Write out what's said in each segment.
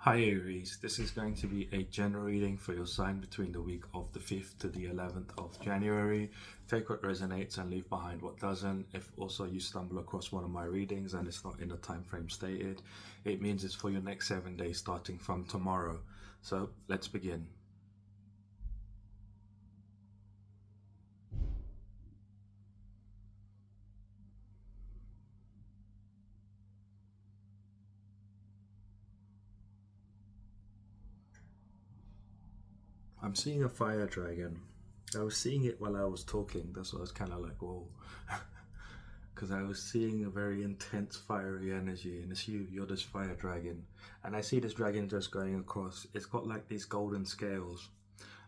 Hi Aries, this is going to be a general reading for your sign between the week of the 5th to the 11th of January. Take what resonates and leave behind what doesn't. If also you stumble across one of my readings and it's not in the time frame stated, it means it's for your next 7 days starting from tomorrow. So let's begin. I'm seeing a fire dragon. I was seeing it while I was talking. That's what I was kind of like, whoa. Because I was seeing a very intense fiery energy, and it's you. You're this fire dragon, and I see this dragon just going across. It's got like these golden scales.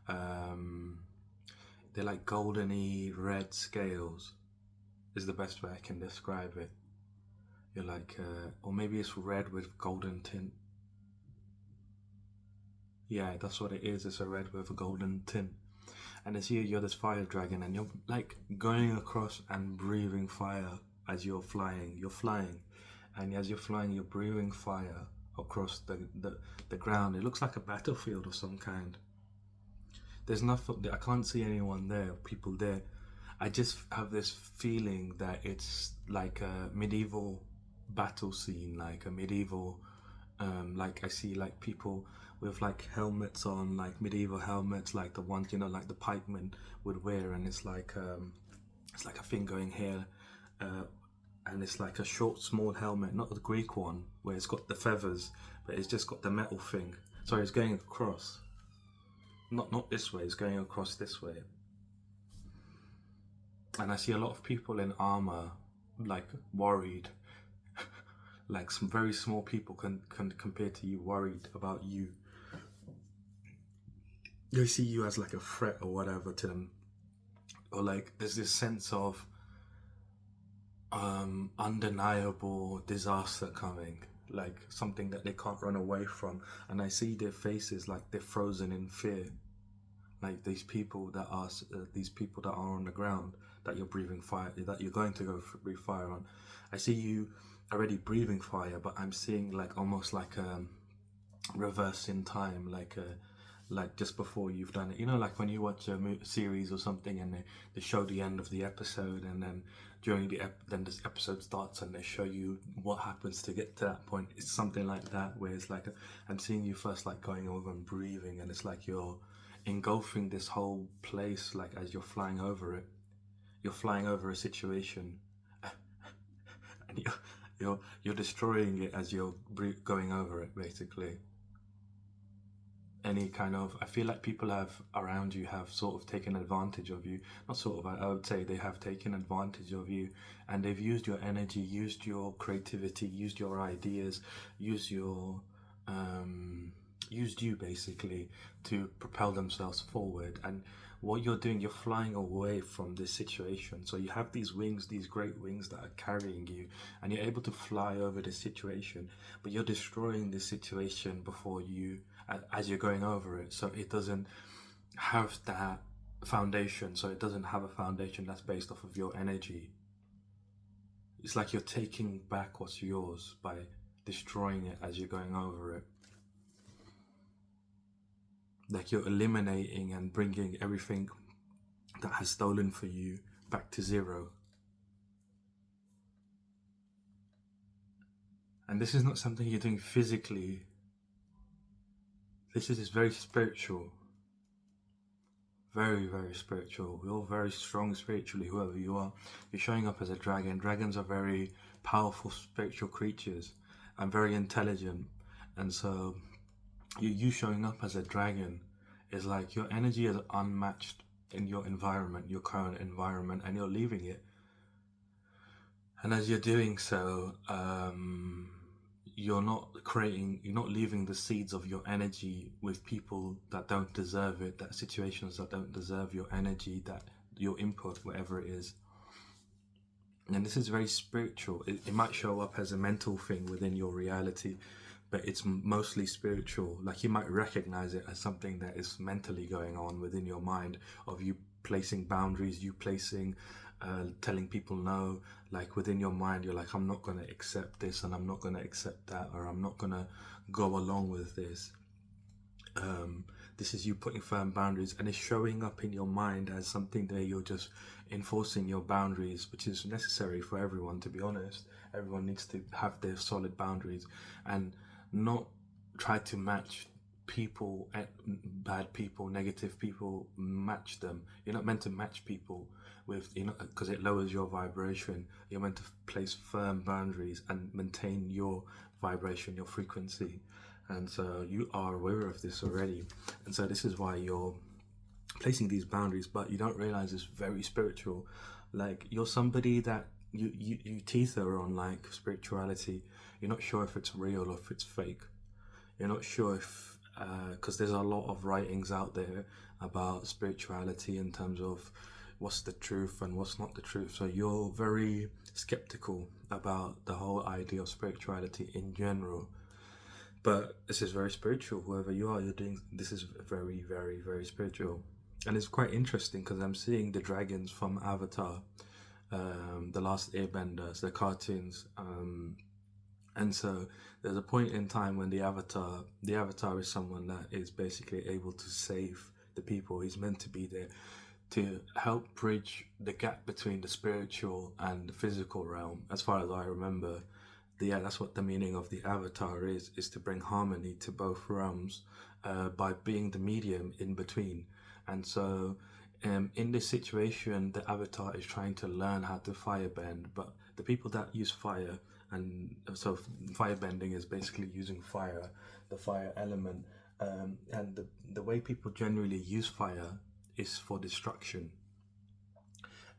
Um, they're like goldeny red scales. Is the best way I can describe it. You're like, or maybe it's red with golden tint. Yeah, that's what it is. It's a red with a golden tint. And it's you. You're this fire dragon, and you're like going across and breathing fire as you're flying. You're flying, and as you're flying, you're breathing fire across the ground. It looks like a battlefield of some kind. There's nothing. I can't see anyone there. People there. I just have this feeling that it's like a medieval battle scene, like a medieval. Like I see like people with like helmets on, like medieval helmets, like the ones like the pikemen would wear, and it's like a thing going here, uh, and it's like a short, small helmet, not the Greek one where it's got the feathers, but it's just got the metal thing. Sorry, it's going across. Not this way. It's going across this way, and I see a lot of people in armor, like worried, like some very small people can compare to you, worried about you. They see you as like a threat or whatever to them, or like there's this sense of undeniable disaster coming, like something that they can't run away from. And I see their faces like they're frozen in fear, like these people that are on the ground that you're breathing fire, that you're going to breathe fire on. I see you already breathing fire, but I'm seeing like almost like a reverse in time, like just before you've done it. Like when you watch a series or something, and they show the end of the episode, and then during then this episode starts, and they show you what happens to get to that point. It's something like that, where it's like I'm seeing you first, like going over and breathing, and it's like you're engulfing this whole place, like as you're flying over it. You're flying over a situation, and you're destroying it as you're going over it, basically. Any kind of, I feel like people have around you have sort of taken advantage of you. Not sort of, I would say they have taken advantage of you, and they've used your energy, used your creativity, used your ideas, used your used you basically to propel themselves forward. And what you're doing, you're flying away from this situation. So you have these wings, these great wings that are carrying you, and you're able to fly over this situation, but you're destroying this situation before you, as you're going over it. So it doesn't have that foundation. So it doesn't have a foundation that's based off of your energy. It's like you're taking back what's yours by destroying it as you're going over it. Like you're eliminating and bringing everything that has stolen for you back to zero. And this is not something you're doing physically. This is very spiritual. Very, very spiritual. You're very strong spiritually, whoever you are. You're showing up as a dragon. Dragons are very powerful spiritual creatures and very intelligent. And so you showing up as a dragon is like your energy is unmatched in your environment, your current environment, and you're leaving it. And as you're doing so, you're not leaving the seeds of your energy with people that don't deserve it, that situations that don't deserve your energy, that your input, whatever it is. And this is very spiritual. It might show up as a mental thing within your reality, but it's mostly spiritual. Like you might recognize it as something that is mentally going on within your mind, of you placing boundaries, you placing telling people no. Like within your mind, you're like, I'm not going to accept this and I'm not going to accept that, or I'm not going to go along with this. um, this is you putting firm boundaries, and it's showing up in your mind as something that you're just enforcing your boundaries, which is necessary for everyone, to be honest. Everyone needs to have their solid boundaries and not try to match people, bad people, negative people, match them. You're not meant to match people with, because it lowers your vibration. You're meant to place firm boundaries and maintain your vibration, your frequency. And so you are aware of this already, and so this is why you're placing these boundaries, but you don't realize it's very spiritual. Like, you're somebody that you teeter on like spirituality. You're not sure if it's real or if it's fake. You're not sure if, because there's a lot of writings out there about spirituality in terms of what's the truth and what's not the truth. So you're very skeptical about the whole idea of spirituality in general. But this is very spiritual. Whoever you are, you're doing this is very, very, very spiritual, and it's quite interesting because I'm seeing the dragons from Avatar, the Last Airbenders, the cartoons, and so there's a point in time when the Avatar is someone that is basically able to save the people. He's meant to be there to help bridge the gap between the spiritual and the physical realm, as far as I remember. Yeah, that's what the meaning of the Avatar is to bring harmony to both realms, by being the medium in between. And so, in this situation, the Avatar is trying to learn how to firebend, but the people that use fire, and so firebending is basically using fire, the fire element, and the way people generally use fire is for destruction.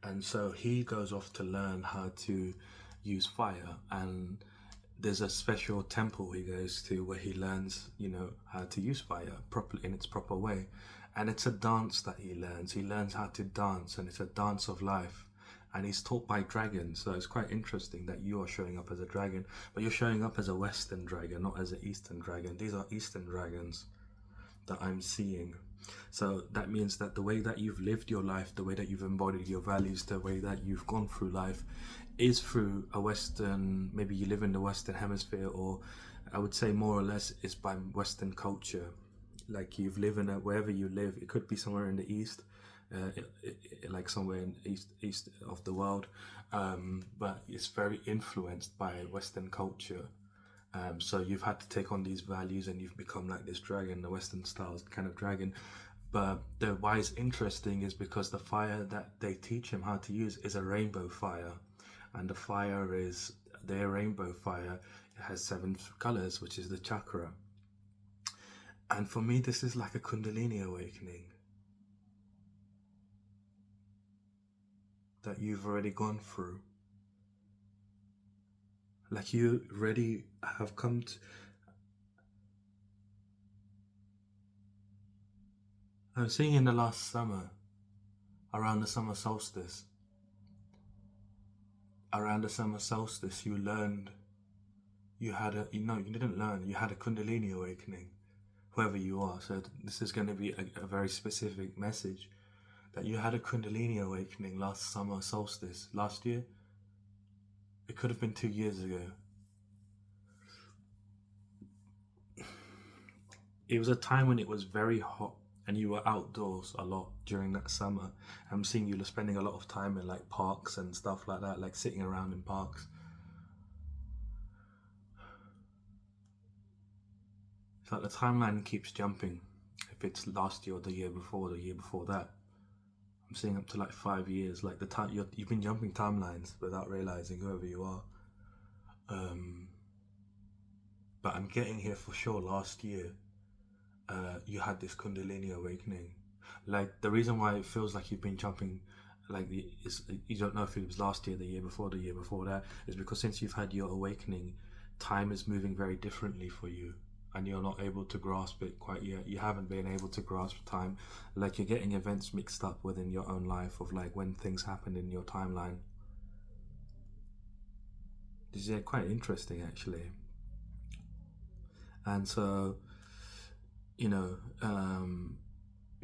And so he goes off to learn how to use fire, and there's a special temple he goes to where he learns, how to use fire properly in its proper way. And it's a dance that he learns how to dance, and it's a dance of life, and he's taught by dragons. So it's quite interesting that you are showing up as a dragon, but you're showing up as a Western dragon, not as an Eastern dragon. These are Eastern dragons that I'm seeing. So that means that the way that you've lived your life, the way that you've embodied your values, the way that you've gone through life is through a Western, maybe you live in the Western hemisphere, or I would say more or less it's by Western culture. Like, you've lived in wherever you live, it could be somewhere in the East, like somewhere in east of the world, but it's very influenced by Western culture. So you've had to take on these values, and you've become like this dragon, the Western style kind of dragon. But why it's interesting is because the fire that they teach him how to use is a rainbow fire, and the fire is their rainbow fire. It has 7 colors, which is the chakra. And for me, this is like a Kundalini awakening that you've already gone through. Like, you already have come to. I was seeing in the last summer, around the summer solstice, you learned, you didn't learn, you had a Kundalini awakening, whoever you are. So this is going to be a very specific message, that you had a Kundalini awakening last summer solstice, last year. It could have been 2 years ago. It was a time when it was very hot, and you were outdoors a lot during that summer. I'm seeing you spending a lot of time in like parks and stuff like that, like sitting around in parks. It's like the timeline keeps jumping. If it's last year or the year before that, I'm seeing up to like 5 years. Like, the time you've been jumping timelines without realizing, whoever you are. Um, but I'm getting here for sure. Last year, you had this Kundalini awakening. Like, the reason why it feels like you've been jumping, like, you don't know if it was last year, the year before that, is because since you've had your awakening, time is moving very differently for you, and you're not able to grasp it quite yet. You haven't been able to grasp time. Like, you're getting events mixed up within your own life, of like when things happen in your timeline. This is quite interesting, actually. And so, you know,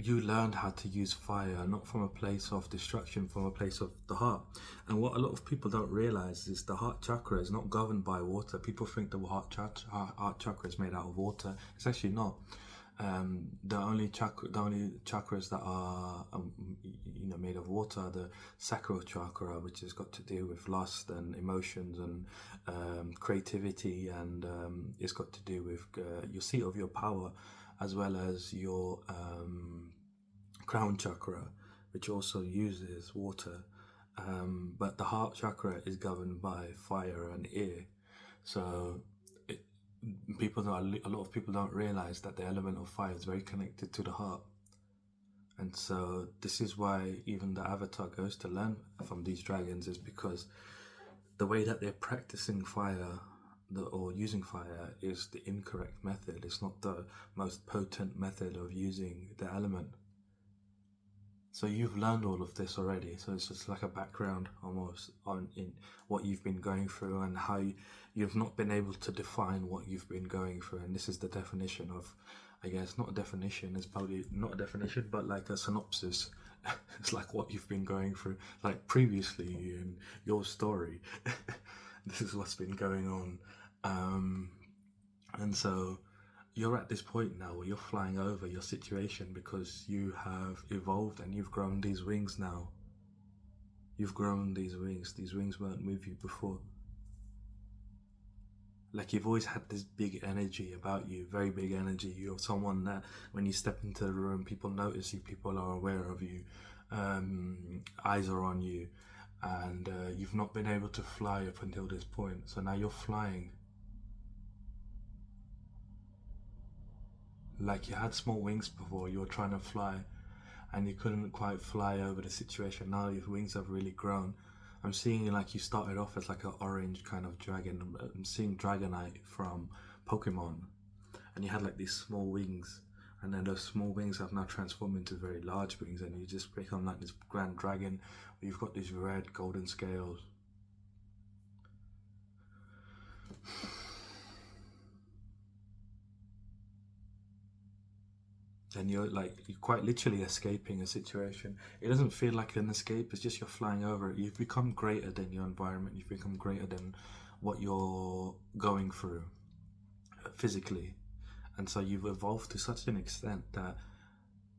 you learned how to use fire not from a place of destruction, from a place of the heart. And what a lot of people don't realize is the heart chakra is not governed by water. People think the heart chakra is made out of water. It's actually not. The only chakras that are made of water are the sacral chakra, which has got to do with lust and emotions and creativity, and it's got to do with your seat of your power, as well as your crown chakra, which also uses water. But the heart chakra is governed by fire and air. So it, a lot of people don't realize that the element of fire is very connected to the heart. And so this is why even the avatar goes to learn from these dragons, is because the way that they're practicing fire or using fire is the incorrect method. It's not the most potent method of using the element. So you've learned all of this already. So it's just like a background almost on in what you've been going through, and how you've not been able to define what you've been going through. And this is the definition of, I guess, not a definition, it's probably not a definition, but like a synopsis. It's like what you've been going through, like previously in your story. This is what's been going on. And so you're at this point now where you're flying over your situation because you have evolved and you've grown these wings now. You've grown these wings. These wings weren't with you before. Like, you've always had this big energy about you, very big energy. You're someone that when you step into the room, people notice you, people are aware of you, eyes are on you, and you've not been able to fly up until this point. So now you're flying. Like, you had small wings before, you were trying to fly and you couldn't quite fly over the situation. Now your wings have really grown. I'm seeing like you started off as like an orange kind of dragon. I'm seeing Dragonite from Pokemon, and you had like these small wings, and then those small wings have now transformed into very large wings, and you just become like this grand dragon where you've got these red golden scales. And you're quite literally escaping a situation. It doesn't feel like an escape, it's just you're flying over it. You've become greater than your environment, you've become greater than what you're going through physically. And so you've evolved to such an extent that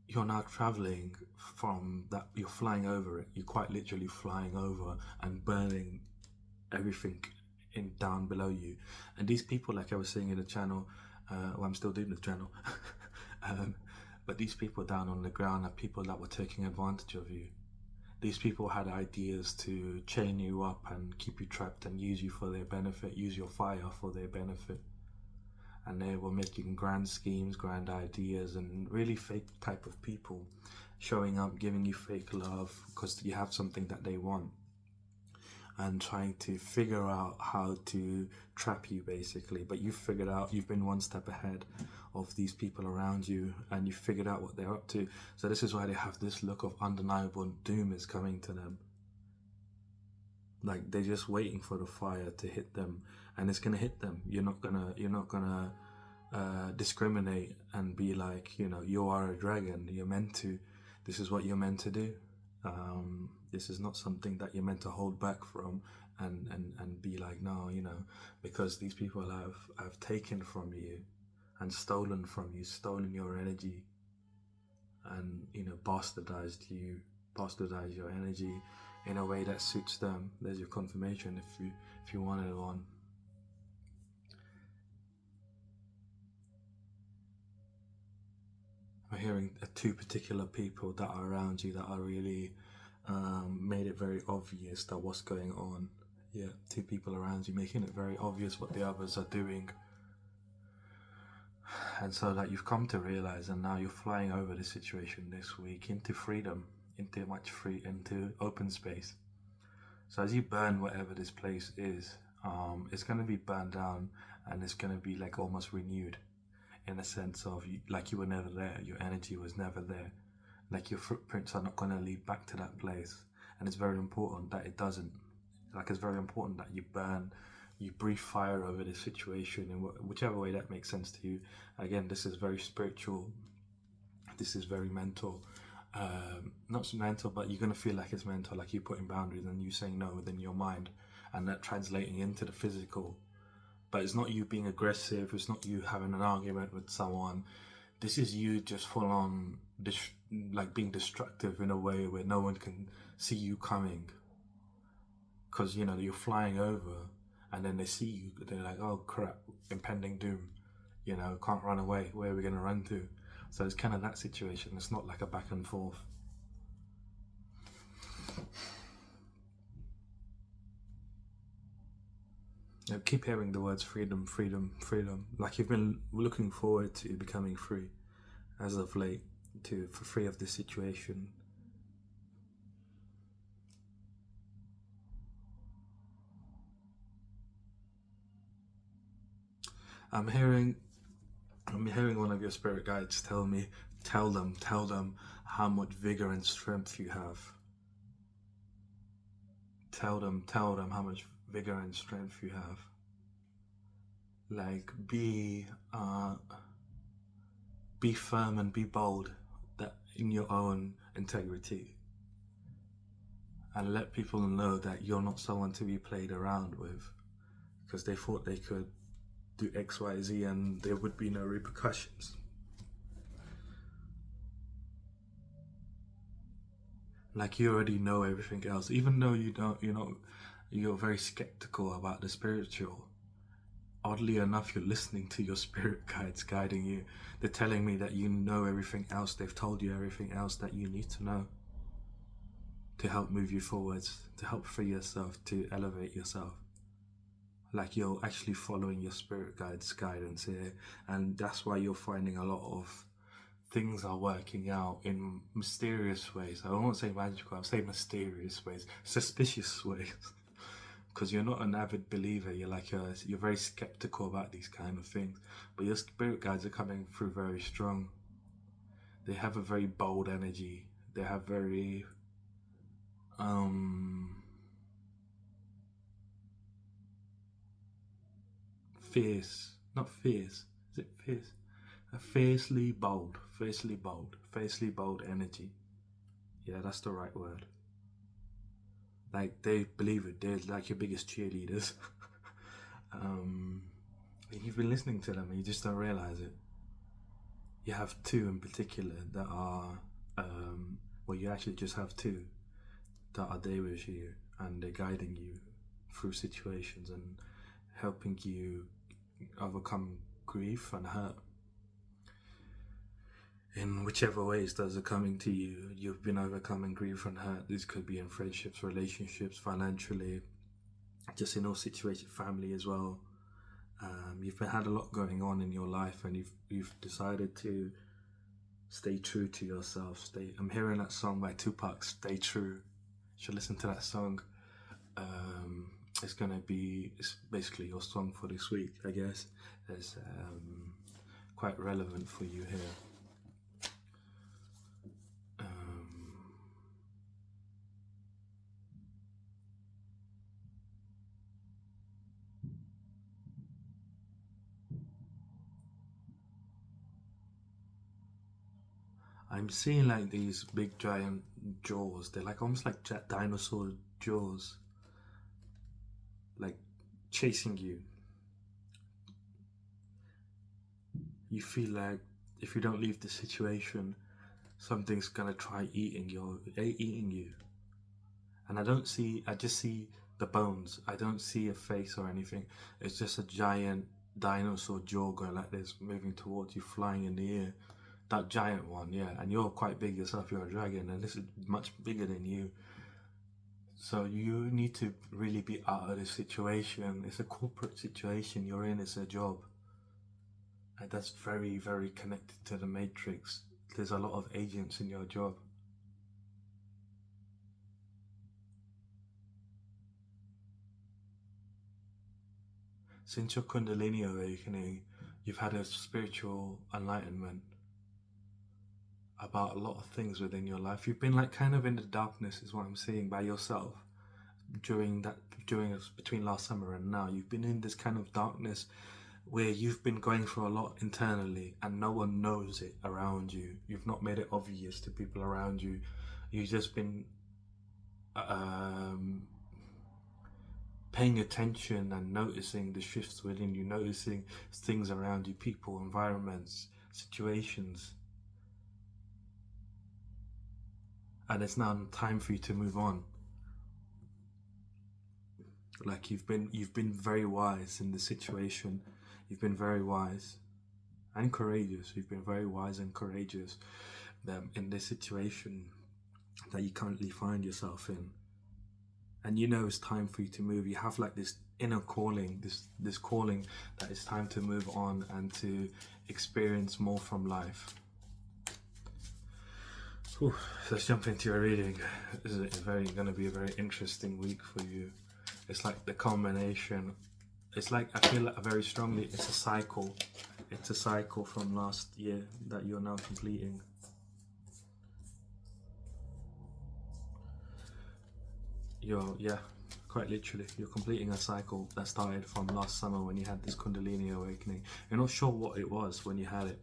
you're now traveling from that, you're flying over it, you're quite literally flying over and burning everything in down below you. And these people, like I was saying in the channel, well, I'm still doing the channel. um, but these people down on the ground are people that were taking advantage of you. These people had ideas to chain you up and keep you trapped and use you for their benefit, use your fire for their benefit. And they were making grand schemes, grand ideas, and really fake type of people showing up, giving you fake love because you have something that they want, and trying to figure out how to trap you basically. But you've figured out, you've been one step ahead of these people around you, and you've figured out what they're up to. So this is why they have this look of undeniable doom is coming to them. Like, they're just waiting for the fire to hit them, and it's gonna hit them. You're not gonna discriminate and be like, you are a dragon, you're meant to, this is what you're meant to do. This is not something that you're meant to hold back from and be like, no, because these people have taken from you and stolen from you, stolen your energy, and bastardized your energy in a way that suits them. There's your confirmation if you wanted one. I'm hearing two particular people that are around you that are really made it very obvious that what's going on. Yeah, two people around you making it very obvious what the others are doing. And so that you've come to realize, and now you're flying over the situation this week into freedom, into open space. So as you burn whatever this place is, it's going to be burned down, and it's going to be like almost renewed, in a sense of like you were never there, your energy was never there, like your footprints are not going to lead back to that place. And it's very important that it doesn't. Like, it's very important that you breathe fire over the situation in whichever way that makes sense to you. Again, this is very spiritual this is very mental. Not mental, but you're gonna feel like it's mental, like you're putting boundaries and you saying no within your mind, and that translating into the physical. But it's not you being aggressive. It's not you having an argument with someone. This is you just full on, like being destructive in a way where no one can see you coming. Because you know you're flying over, and then they see you. They're like, "Oh crap, impending doom." You know, can't run away. Where are we gonna run to? So it's kind of that situation. It's not like a back and forth. I keep hearing the words freedom, freedom, freedom. Like you've been looking forward to becoming free as of late, to for free of this situation. I'm hearing I'm hearing one of your spirit guides tell me, tell them how much vigor and strength you have. Tell them how much vigor and strength you have. Like be firm and be bold that in your own integrity, and let people know that you're not someone to be played around with, because they thought they could do XYZ and there would be no repercussions. Like you already know everything else, even though you don't, you're very skeptical about the spiritual. Oddly enough, you're listening to your spirit guides guiding you. They're telling me that you know everything else. They've told you everything else that you need to know to help move you forwards, to help free yourself, to elevate yourself. Like you're actually following your spirit guides guidance here, and that's why you're finding a lot of things are working out in mysterious ways. I won't say magical, I'll say mysterious ways, suspicious ways. Because you're not an avid believer, you're very skeptical about these kind of things, but your spirit guides are coming through very strong. They have a very bold energy. They have very fierce, not fierce, is it fierce? A fiercely bold energy. Yeah, that's the right word. Like they believe it. They're like your biggest cheerleaders. um, you've been listening to them and you just don't realize it. You have two in particular that are, well, you actually just have two that are there with you, and they're guiding you through situations and helping you overcome grief and hurt. In whichever ways those are coming to you, you've been overcoming grief and hurt. This could be in friendships, relationships, financially, just in all situations, family as well. You've had a lot going on in your life, and you've decided to stay true to yourself. I'm hearing that song by Tupac, "Stay True." You should listen to that song. It's basically your song for this week, I guess. It's quite relevant for you here. I'm seeing like these big giant jaws. They're like almost like dinosaur jaws, like chasing you. You feel like if you don't leave the situation, something's gonna try eating you. And I just see the bones. I don't see a face or anything. It's just a giant dinosaur jaw going like this, moving towards you, flying in the air. That giant one, yeah. And you're quite big yourself. You're a dragon, and this is much bigger than you. So you need to really be out of this situation. It's a corporate situation you're in. It's a job. And that's very, very connected to the matrix. There's a lot of agents in your job. Since your Kundalini awakening, you've had a spiritual enlightenment about a lot of things within your life. You've been like kind of in the darkness, is what I'm seeing, by yourself. During between last summer and now, you've been in this kind of darkness where you've been going through a lot internally and no one knows it around you. You've not made it obvious to people around you. You've just been um, paying attention and noticing the shifts within you, noticing things around you, people, environments, situations. And it's now time for you to move on. Like you've been very wise in the situation. You've been very wise and courageous. You've been very wise and courageous in this situation that you currently find yourself in. And you know it's time for you to move. You have like this inner calling, this calling that it's time to move on and to experience more from life. Whew, let's jump into your reading. This is going to be a very interesting week for you. It's like the culmination. It's like, I feel like very strongly, it's a cycle. It's a cycle from last year that you're now completing. Quite literally, you're completing a cycle that started from last summer when you had this Kundalini awakening. You're not sure what it was when you had it.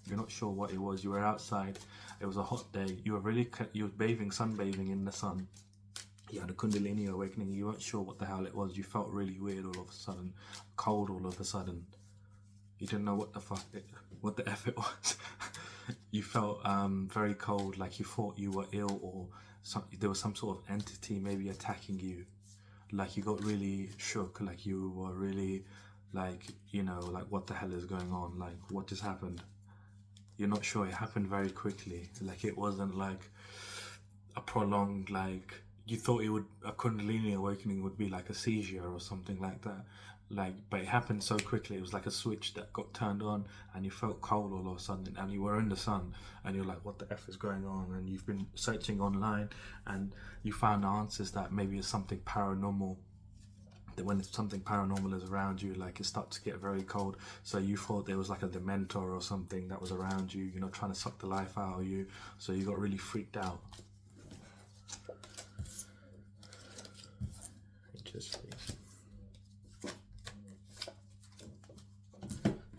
You're not sure what it was. You were outside. It was a hot day. You were sunbathing in the sun. You had a Kundalini awakening. You weren't sure what the hell it was. You felt really weird all of a sudden, cold all of a sudden. You didn't know what the F it was. You felt very cold, like you thought you were ill, or there was some sort of entity maybe attacking you. Like you got really shook, like you were really like, like what the hell is going on? Like what just happened? You're not sure. It happened very quickly. Like it wasn't like a prolonged, like you thought a Kundalini awakening would be like a seizure or something like that. But it happened so quickly. It was like a switch that got turned on and you felt cold all of a sudden, and you were in the sun and you're like, what the F is going on? And you've been searching online and you found answers that maybe it's something paranormal. That when something paranormal is around you, like it starts to get very cold. So you thought there was like a dementor or something that was around you, trying to suck the life out of you. So you got really freaked out. Interesting.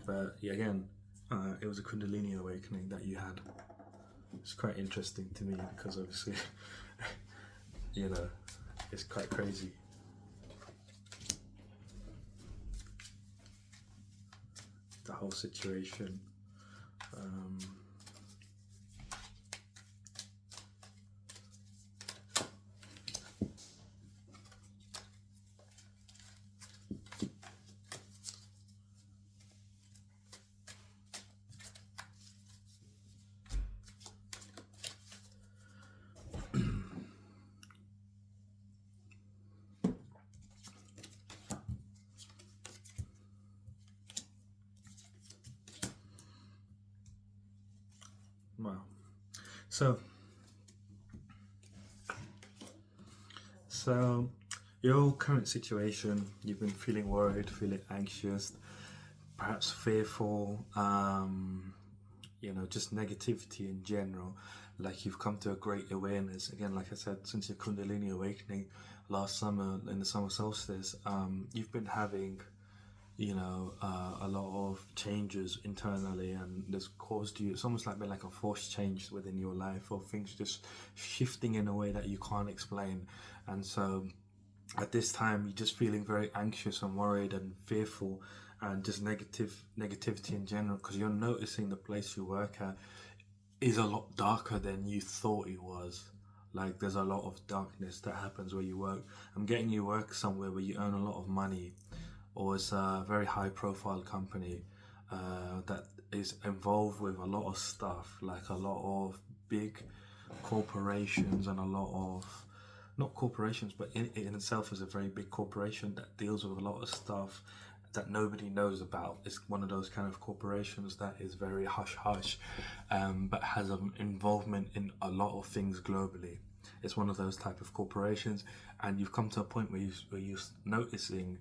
But yeah, again, it was a Kundalini awakening that you had. It's quite interesting to me because obviously, it's quite crazy. The whole situation. Wow. So your current situation, you've been feeling worried, feeling anxious, perhaps fearful, just negativity in general. Like you've come to a great awareness. Again, like I said, since your Kundalini awakening last summer in the summer solstice, you've been having a lot of changes internally, and this caused you, it's almost like been like a forced change within your life, or things just shifting in a way that you can't explain. And so at this time, you're just feeling very anxious and worried and fearful, and just negativity in general, because you're noticing the place you work at is a lot darker than you thought it was. Like there's a lot of darkness that happens where you work. I'm getting you work somewhere where you earn a lot of money, or it's a very high profile company that is involved with a lot of stuff, like a lot of big corporations, and a lot of, not corporations, but in itself is a very big corporation that deals with a lot of stuff that nobody knows about. It's one of those kind of corporations that is very hush-hush, but has an involvement in a lot of things globally. It's one of those type of corporations, and you've come to a point where you're noticing,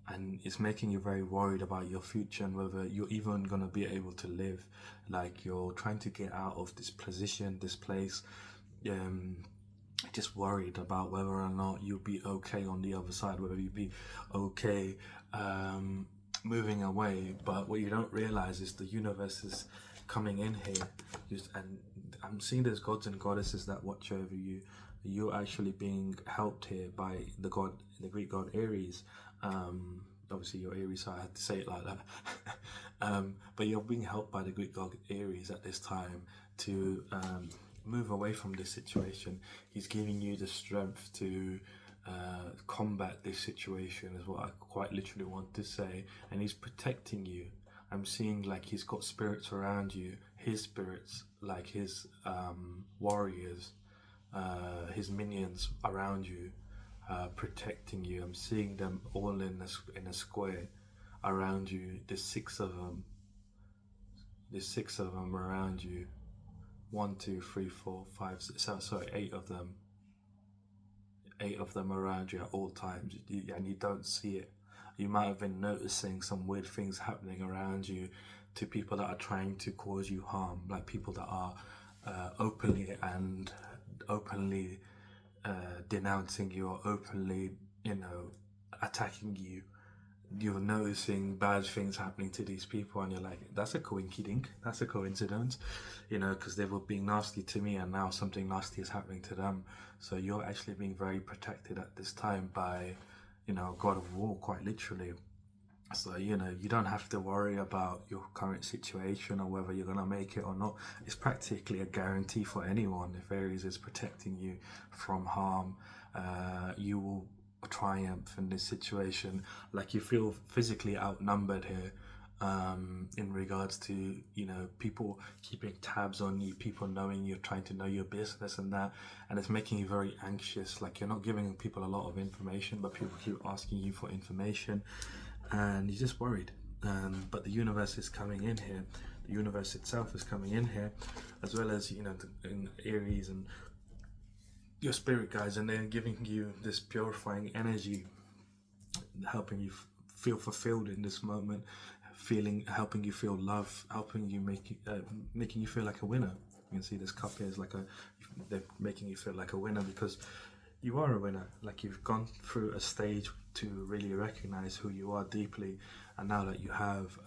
and it's making you very worried about your future and whether you're even going to be able to live. Like you're trying to get out of this position, this place, just worried about whether or not you'll be okay on the other side, whether you'll be okay moving away, but what you don't realize is the universe is coming in here. And I'm seeing there's gods and goddesses that watch over you. You're actually being helped here by the Greek god Aries. Obviously you're Aries, so I had to say it like that. But you're being helped by the Greek god Aries at this time to move away from this situation. He's giving you the strength to combat this situation, is what I quite literally want to say. And he's protecting you. I'm seeing like he's got spirits around you, his spirits, like his warriors, his minions around you, protecting you. I'm seeing them all in a square around you. There's 6 of them. There's 6 of them around you. 1, 2, 3, 4, 5, 6, sorry, 8 of them. 8 of them around you at all times, and you don't see it. You might have been noticing some weird things happening around you to people that are trying to cause you harm, like people that are openly denouncing you, or openly, attacking you. You're noticing bad things happening to these people, and you're like, that's a coinkydink, that's a coincidence, because they were being nasty to me, and now something nasty is happening to them. So you're actually being very protected at this time by, God of War, quite literally. So, you don't have to worry about your current situation or whether you're going to make it or not. It's practically a guarantee for anyone. If Aries is protecting you from harm, you will triumph in this situation. Like, you feel physically outnumbered here, in regards to, people keeping tabs on you, people knowing you're trying to know your business and that, and it's making you very anxious. Like, you're not giving people a lot of information, but people keep asking you for information, and you're just worried. But the universe is coming in here. The universe itself is coming in here, as well as, in Aries and your spirit guides, and they're giving you this purifying energy, helping you feel fulfilled in this moment, helping you feel love, helping you making you feel like a winner. You can see this cup here is they're making you feel like a winner, because you are a winner. Like, you've gone through a stage to really recognize who you are deeply, and now that you have,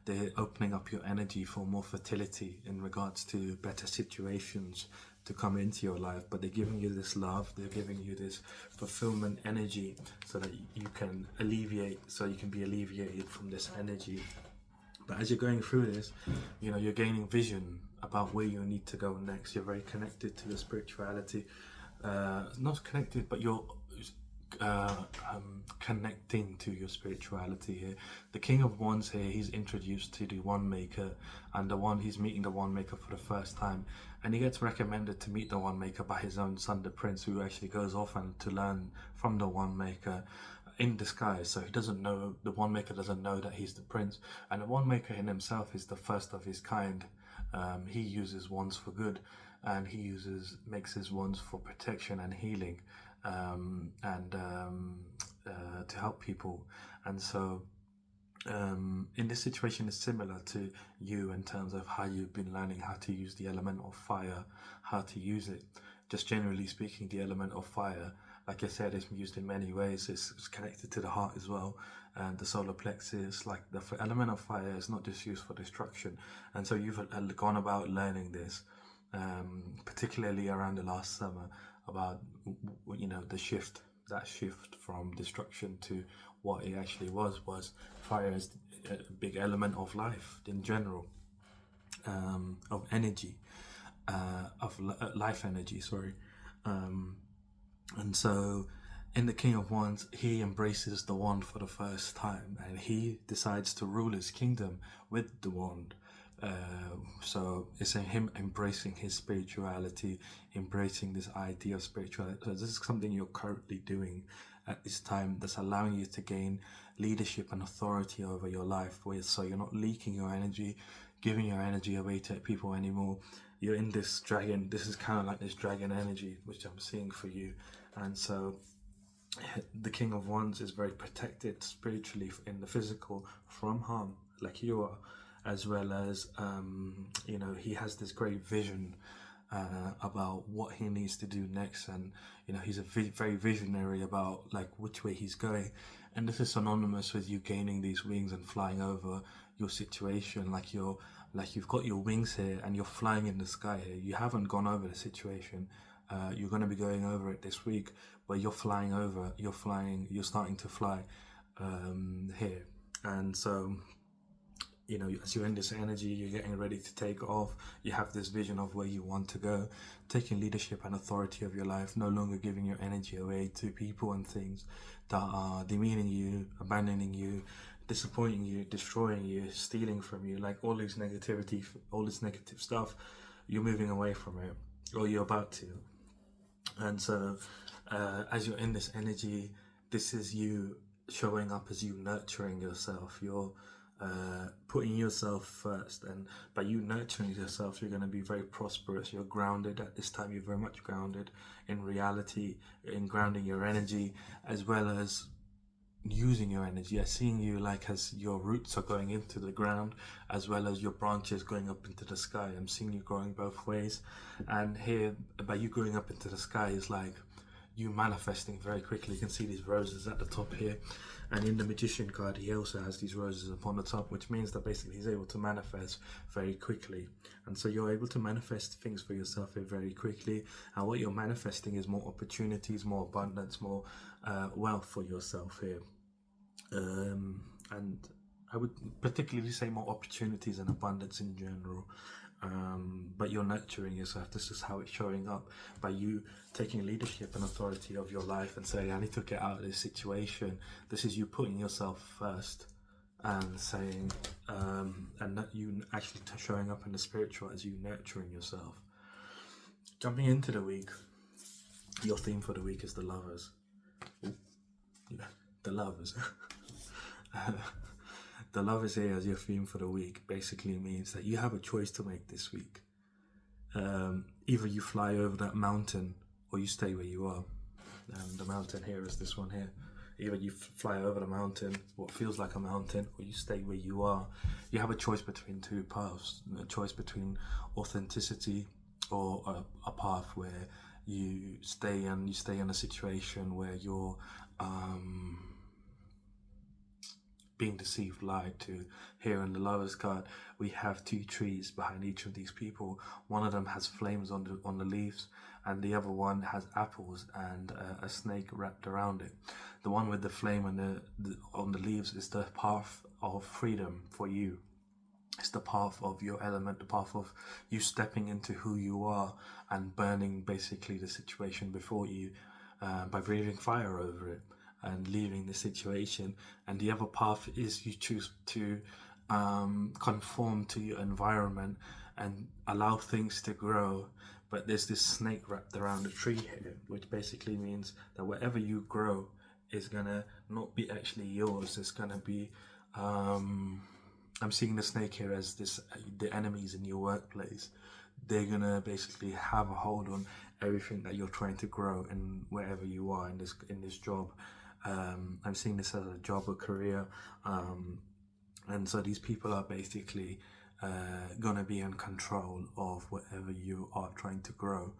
they're opening up your energy for more fertility in regards to better situations to come into your life. But they're giving you this love, they're giving you this fulfillment energy, so that you can be alleviated from this energy. But as you're going through this, you're gaining vision about where you need to go next. You're very connected to your spirituality, not connected, but you're connecting to your spirituality here. The King of Wands here, he's introduced to the Wand Maker, and he's meeting the Wand Maker for the first time, and he gets recommended to meet the Wand Maker by his own son, the Prince, who actually goes off and to learn from the Wand Maker in disguise. So the Wand Maker doesn't know that he's the Prince, and the Wand Maker in himself is the first of his kind. He uses wands for good, and he makes his wands for protection and healing, and to help people. And so in this situation, is similar to you in terms of how you've been learning how to use the element of fire, how to use it. Just generally speaking, the element of fire, like I said, is used in many ways. It's connected to the heart as well, and the solar plexus. Like, the element of fire is not just used for destruction. And so you've gone about learning this, particularly around the last summer, about the shift from destruction to what it actually was fire is a big element of life in general, of energy, of life energy, sorry. And so in the King of Wands, he embraces the wand for the first time, and he decides to rule his kingdom with the wand. So it's him embracing his spirituality, embracing this idea of spirituality. So this is something you're currently doing at this time, that's allowing you to gain leadership and authority over your life, so you're not leaking your energy, giving your energy away to people anymore. You're in this dragon. This is kind of like this dragon energy, which I'm seeing for you. And so the King of Wands is very protected spiritually in the physical from harm, like you are, as well as he has this great vision about what he needs to do next, and he's very visionary about like which way he's going. And this is synonymous with you gaining these wings and flying over your situation, like you've got your wings here and you're flying in the sky here. You haven't gone over the situation. You're going to be going over it this week, but you're flying over. You're starting to fly here, and so as you're in this energy, you're getting ready to take off. You have this vision of where you want to go, taking leadership and authority of your life, no longer giving your energy away to people and things that are demeaning you, abandoning you, disappointing you, destroying you, stealing from you, like all this negativity, all this negative stuff. You're moving away from it, or you're about to. And so as you're in this energy, this is you showing up as you nurturing yourself. You're putting yourself first, and by you nurturing yourself, you're going to be very prosperous. You're grounded at this time. You're very much grounded in reality, in grounding your energy, as well as using your energy. I'm seeing you like as your roots are going into the ground, as well as your branches going up into the sky. I'm seeing you growing both ways, and here, by you growing up into the sky, is like you manifesting very quickly. You can see these roses at the top here, and in the Magician card he also has these roses upon the top, which means that basically he's able to manifest very quickly. And so you're able to manifest things for yourself here very quickly, and what you're manifesting is more opportunities, more abundance, more wealth for yourself here. And I would particularly say more opportunities and abundance in general. But you're nurturing yourself. This is how it's showing up, by you taking leadership and authority of your life and saying, I need to get out of this situation. This is you putting yourself first and saying, and not you actually showing up in the spiritual as you nurturing yourself. Jumping into the week, your theme for the week is the lovers. Ooh, yeah, the lovers. The lovers here as your theme for the week basically means that you have a choice to make this week. Either you fly over that mountain or you stay where you are. And the mountain here is this one here. Either you fly over the mountain, what feels like a mountain, or you stay where you are. You have a choice between two paths. A choice between authenticity or a path where you stay in a situation where you're being deceived, lied to. Here in the Lovers card, we have two trees behind each of these people. One of them has flames on the leaves, and the other one has apples and a snake wrapped around it. The one with the flame on the leaves is the path of freedom for you. It's the path of your element, the path of you stepping into who you are and burning basically the situation before you by breathing fire over it and leaving the situation. And the other path is you choose to conform to your environment and allow things to grow. But there's this snake wrapped around the tree here, which basically means that whatever you grow is gonna not be actually yours. It's gonna be I'm seeing the snake here as the enemies in your workplace. They're gonna basically have a hold on everything that you're trying to grow and wherever you are in this job. I'm seeing this as a job or career, and so these people are basically gonna be in control of whatever you are trying to grow.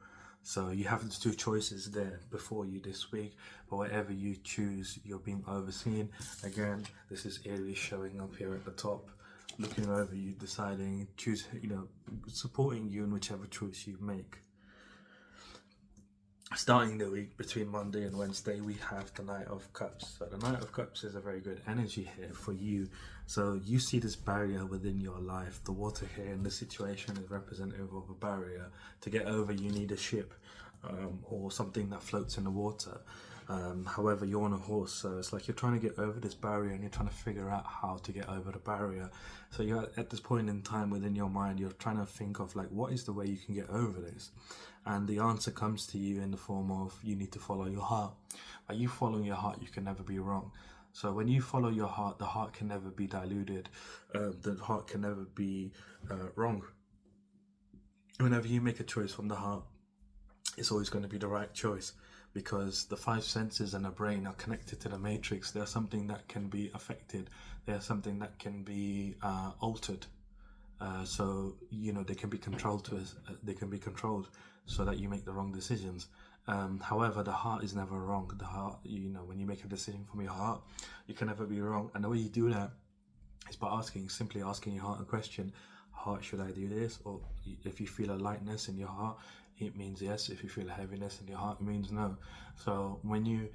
So you have these two choices there before you this week, but whatever you choose, you're being overseen. Again, this is Aries showing up here at the top, looking over you, deciding, supporting you in whichever choice you make. Starting the week between Monday and Wednesday, we have the Knight of Cups. So the Knight of Cups is a very good energy here for you. So you see this barrier within your life. The water here in this situation is representative of a barrier. To get over, you need a ship or something that floats in the water. However, you're on a horse, so it's like you're trying to get over this barrier and you're trying to figure out how to get over the barrier. So you're at this point in time within your mind, you're trying to think of like, what is the way you can get over this? And the answer comes to you in the form of you need to follow your heart. By you following your heart, you can never be wrong. So when you follow your heart, the heart can never be diluted. The heart can never be wrong. Whenever you make a choice from the heart, it's always going to be the right choice, because the five senses and the brain are connected to the matrix. They're something that can be affected. They're something that can be altered. So they can be controlled they can be controlled so that you make the wrong decisions. However, the heart is never wrong. The heart, when you make a decision from your heart, you can never be wrong. And the way you do that is by simply asking your heart a question. Heart, should I do this? Or if you feel a lightness in your heart, it means yes. If you feel a heaviness in your heart, it means no. So when you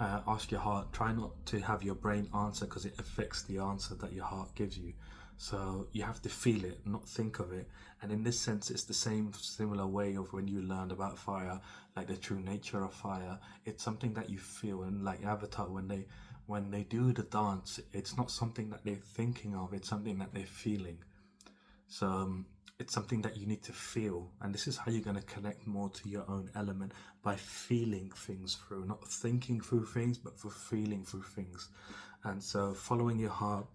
ask your heart, try not to have your brain answer, because it affects the answer that your heart gives you. So you have to feel it, not think of it. And in this sense, it's the similar way of when you learned about fire, like the true nature of fire. It's something that you feel. And like Avatar, when they do the dance, it's not something that they're thinking of, it's something that they're feeling. So it's something that you need to feel, and this is how you're going to connect more to your own element, by feeling things through, not thinking through things, but for feeling through things. And so following your heart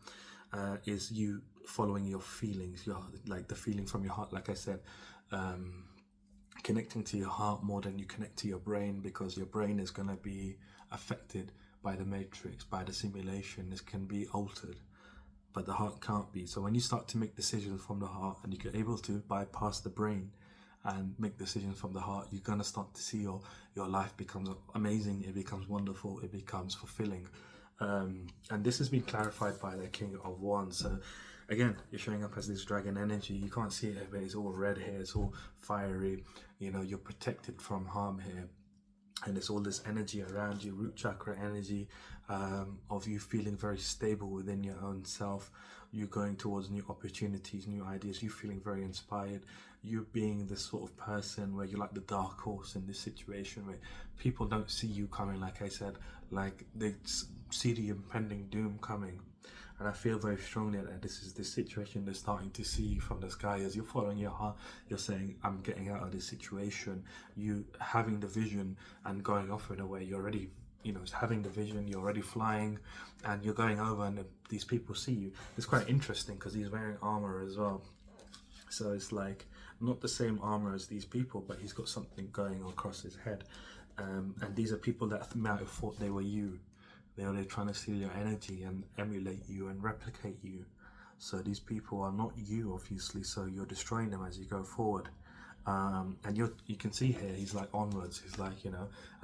is you following your feelings, like the feeling from your heart, like I said, connecting to your heart more than you connect to your brain, because your brain is going to be affected by the matrix, by the simulation. This can be altered, but the heart can't be. So when you start to make decisions from the heart, and you're able to bypass the brain and make decisions from the heart, you're going to start to see your life becomes amazing, it becomes wonderful, it becomes fulfilling. And this has been clarified by the King of Wands. So again, you're showing up as this dragon energy. You can't see it, but it's all red here, it's all fiery. You're protected from harm here. And it's all this energy around you, root chakra energy, of you feeling very stable within your own self, you going towards new opportunities, new ideas, you feeling very inspired, you being this sort of person where you're like the dark horse in this situation, where people don't see you coming, like I said, like they see the impending doom coming. And I feel very strongly that this is the situation they're starting to see from the sky. As you're following your heart, you're saying, I'm getting out of this situation. You having the vision and going off in a way, you're already, having the vision, you're already flying, and you're going over, and these people see you. It's quite interesting because he's wearing armor as well. So it's like not the same armor as these people, but he's got something going across his head. And these are people that might have thought they were you. They're trying to steal your energy and emulate you and replicate you. So these people are not you, obviously, so you're destroying them as you go forward. And you can see here, he's like onwards. He's like,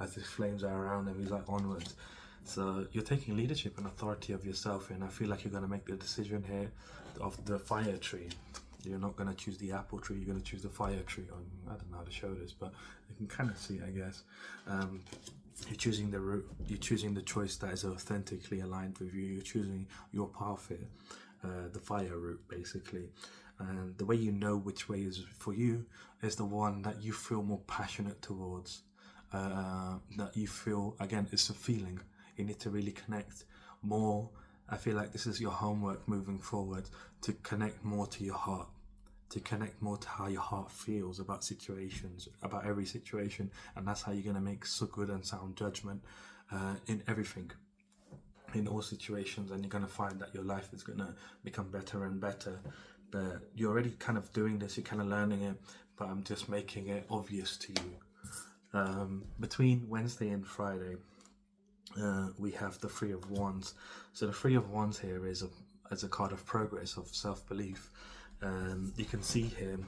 as the flames are around him, he's like onwards. So you're taking leadership and authority of yourself, and I feel like you're going to make the decision here of the fire tree. You're not going to choose the apple tree, you're going to choose the fire tree. I don't know how to show this, but you can kind of see, I guess. You're choosing the route, you're choosing the choice that is authentically aligned with you, you're choosing your path here, the fire route basically. And the way you know which way is for you is the one that you feel more passionate towards, that you feel, again, it's a feeling. You need to really connect more. I feel like this is your homework moving forward, to connect more to your heart, to connect more to how your heart feels about situations, about every situation. And that's how you're going to make so good and sound judgment in everything, in all situations. And you're going to find that your life is going to become better and better. But you're already kind of doing this, you're kind of learning it, but I'm just making it obvious to you. Between Wednesday and Friday, we have the Three of Wands. So the Three of Wands here is a card of progress, of self-belief. You can see him,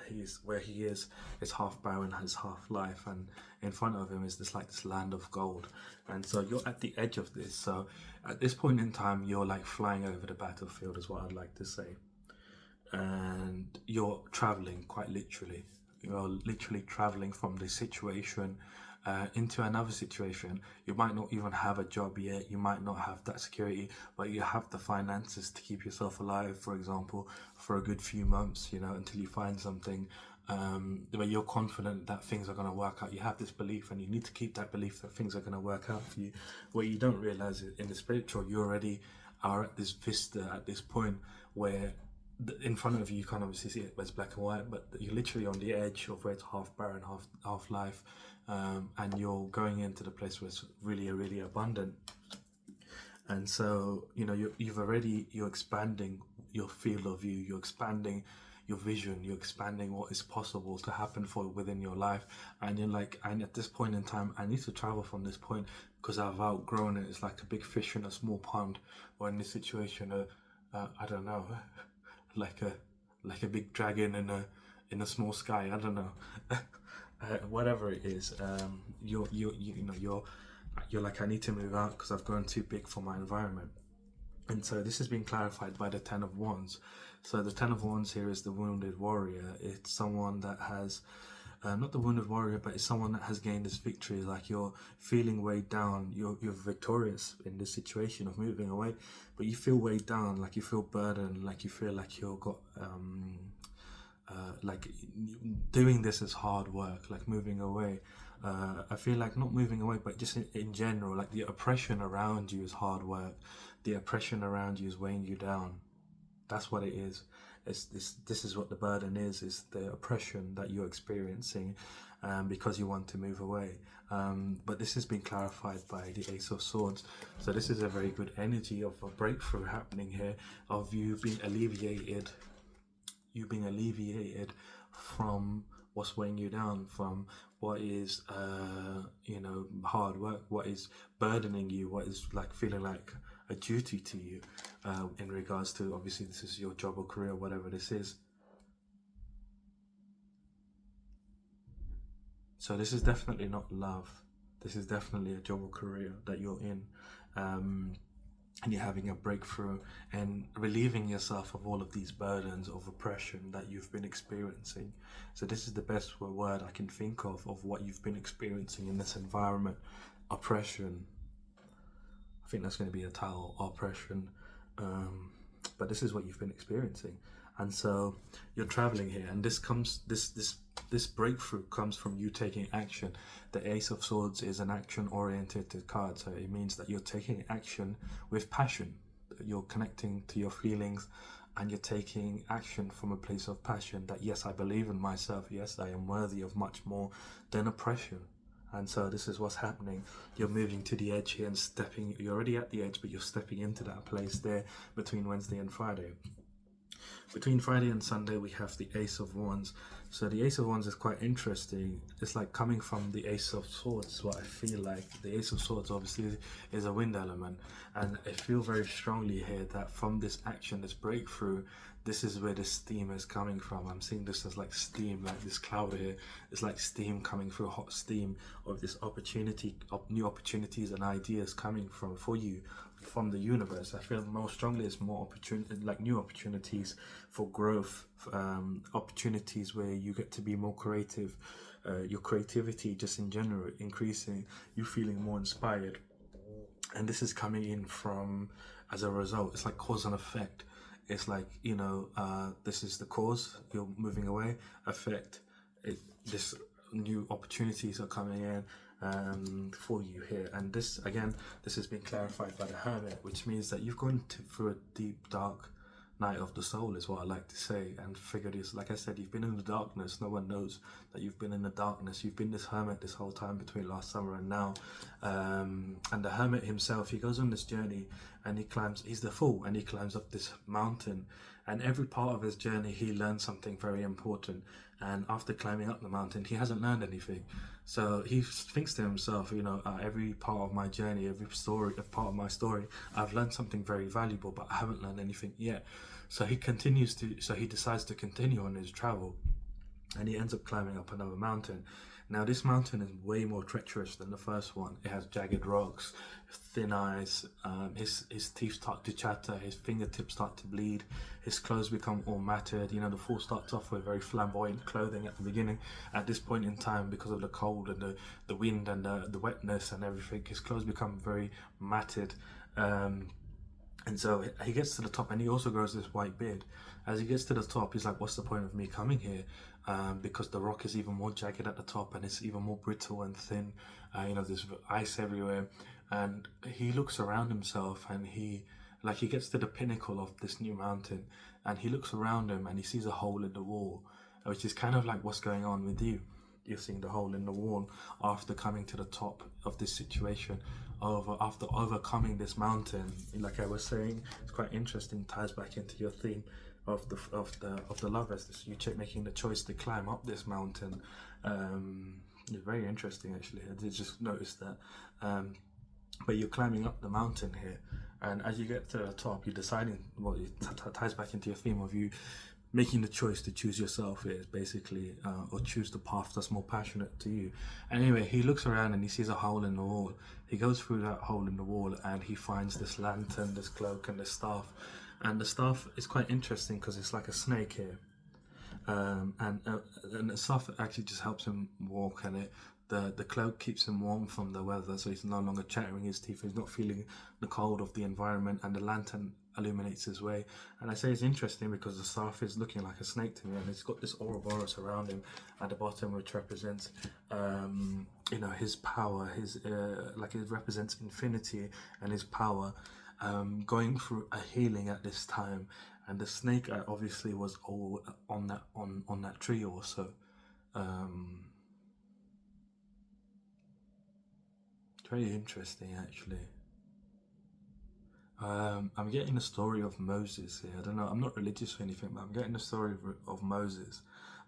he's where he is half barren, has half life, and in front of him is this land of gold. And so you're at the edge of this. So at this point in time, you're like flying over the battlefield, is what I'd like to say. And you're traveling, quite literally. You're literally traveling from this situation into another situation. You might not even have a job yet, you might not have that security, but you have the finances to keep yourself alive, for example, for a good few months, until you find something where you're confident that things are going to work out. You have this belief, and you need to keep that belief that things are going to work out for you. What you don't realize is, in the spiritual, you already are at this vista, at this point where in front of you, you can't obviously see it, but it's black and white, but you're literally on the edge of where it's half barren, half life, and you're going into the place where it's really, really abundant. And so, you're expanding your field of view, you're expanding your vision, you're expanding what is possible to happen within your life. And you're like, and at this point in time, I need to travel from this point because I've outgrown it. It's like a big fish in a small pond, or in this situation, I don't know, like a big dragon in a small sky. I don't know. whatever it is, you know, you're like, I need to move out because I've grown too big for my environment. And so this has been clarified by the Ten of Wands. So the Ten of Wands here is the wounded warrior. It's someone that has, not the wounded warrior, but it's someone that has gained this victory. Like, you're feeling weighed down. You're victorious in this situation of moving away, but you feel weighed down. Like, you feel burdened. Like, you feel like you've got like, doing this is hard work. Like, moving away. I feel like not moving away, but just in general, like, the oppression around you is hard work. The oppression around you is weighing you down. That's what it is. This is what the burden is the oppression that you're experiencing, because you want to move away. But this has been clarified by the Ace of Swords. So this is a very good energy of a breakthrough happening here, of you being alleviated. You being alleviated from what's weighing you down, from what is you know, hard work, what is burdening you, what is like feeling like a duty to you, in regards to, obviously this is your job or career, whatever this is. So this is definitely not love. This is definitely a job or career that you're in, and you're having a breakthrough and relieving yourself of all of these burdens of oppression that you've been experiencing. So this is the best word I can think of what you've been experiencing in this environment. Oppression. I think that's going to be a title, oppression. But this is what you've been experiencing, and so you're traveling here, and this breakthrough comes from you taking action. The Ace of Swords is an action-oriented card, so it means that you're taking action with passion. You're connecting to your feelings, and you're taking action from a place of passion. That, yes, I believe in myself. Yes, I am worthy of much more than oppression. And so this is what's happening. You're moving to the edge here and stepping. You're already at the edge, but you're stepping into that place there between Wednesday and Friday. Between Friday and Sunday, we have the Ace of Wands. So the Ace of Wands is quite interesting. It's like coming from the Ace of Swords, what I feel like. The Ace of Swords obviously is a wind element. And I feel very strongly here that from this action, this breakthrough, this is where the steam is coming from. I'm seeing this as like steam, like this cloud here. It's like steam coming through, hot steam of this opportunity, of new opportunities and ideas coming from for you from the universe. I feel more strongly it's more opportunity, like new opportunities for growth, opportunities where you get to be more creative, your creativity just in general increasing, you feeling more inspired. And this is coming in from, as a result, it's like cause and effect. It's like, you know, this is the cause, you're moving away, effect, this new opportunities are coming in for you here. And this, again, this has been clarified by the Hermit, which means that you've gone through a deep, dark night of the soul, is what I like to say. And figure this, like I said, you've been in the darkness. No one knows that you've been in the darkness. You've been this hermit this whole time between last summer and now. And the Hermit himself, he goes on this journey and he climbs, he's the Fool, and he climbs up this mountain. And every part of his journey, he learns something very important. And after climbing up the mountain, he hasn't learned anything. So he thinks to himself, you know, every part of my journey, every story, a part of my story, I've learned something very valuable, but I haven't learned anything yet. So he decides to continue on his travel, and he ends up climbing up another mountain. Now this mountain is way more treacherous than the first one. It has jagged rocks, thin ice, his teeth start to chatter, his fingertips start to bleed, his clothes become all matted. You know, the Fool starts off with very flamboyant clothing at the beginning. At this point in time, because of the cold and the wind and the wetness and everything, his clothes become very matted. And so he gets to the top, and he also grows this white beard. As he gets to the top, he's like, what's the point of me coming here? Because the rock is even more jagged at the top, and it's even more brittle and thin. You know, there's ice everywhere. And he looks around himself, and he gets to the pinnacle of this new mountain, and he looks around him, and he sees a hole in the wall, which is kind of like what's going on with you. You're seeing the hole in the wall after coming to the top of this situation, after overcoming this mountain. Like I was saying, it's quite interesting, ties back into your theme of the lovers. This you making the choice to climb up this mountain. It's very interesting, actually. I did just notice that. But you're climbing up the mountain here, and as you get to the top, you're deciding. Well, it ties back into your theme of you making the choice to choose yourself is basically, or choose the path that's more passionate to you. Anyway, he looks around and he sees a hole in the wall. He goes through that hole in the wall and he finds this lantern, this cloak, and this staff. And the staff is quite interesting because it's like a snake here. And the staff actually just helps him walk, and the cloak keeps him warm from the weather, so he's no longer chattering his teeth. He's not feeling the cold of the environment, and the lantern illuminates his way. And I say it's interesting because the staff is looking like a snake to me, and it's got this Ouroboros around him at the bottom, which represents, his power. His like it represents infinity and his power, going through a healing at this time. And the snake obviously was all on that tree also. Very interesting, actually. I'm getting the story of Moses here. I don't know. I'm not religious or anything, but I'm getting the story of Moses.